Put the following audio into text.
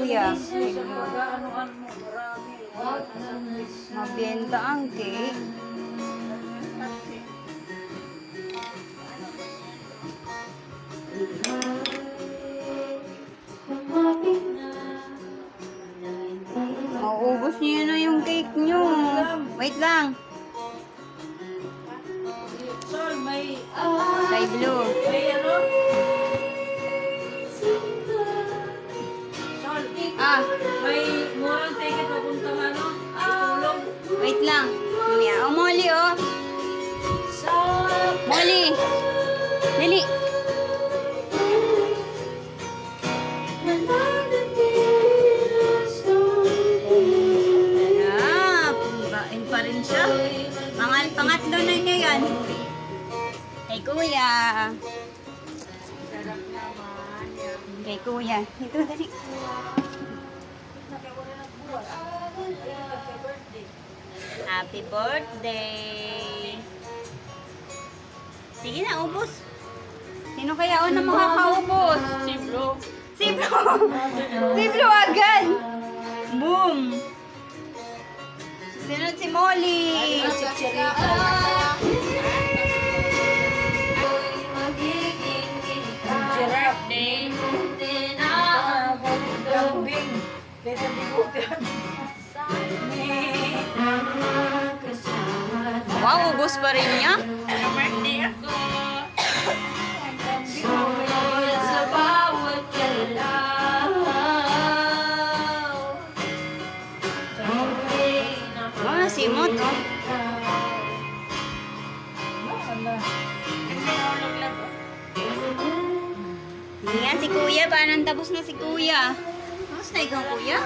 kuya. Mabenta ang cake. Mauubos niyo na yung cake niyo. Wait lang. Sol, may Sky blue. ano? Sol, Ah, may murang ticket papuntang ano? Itulong. wait lang. Oh, Molly, oh. Molly. Dali. Ah, pagkain pa rin siya. Pangatlo na niya yan. Kay kuya. Kay kuya. Ito, dali. Happy birthday! Sige na, ubos. Sino kaya una makakaubos? Si Bro. Si Blo! Si Blo agad! Boom! Sunod si Molly! Giraffe day. Gambing. Kaya bigote. Wow, ubos pa rin niya. Birthday ako. Sa bawat galaw. Mga simot, oh. Hindi nga si kuya. Paano tapos na si kuya? Tapos na ikaw, kuya?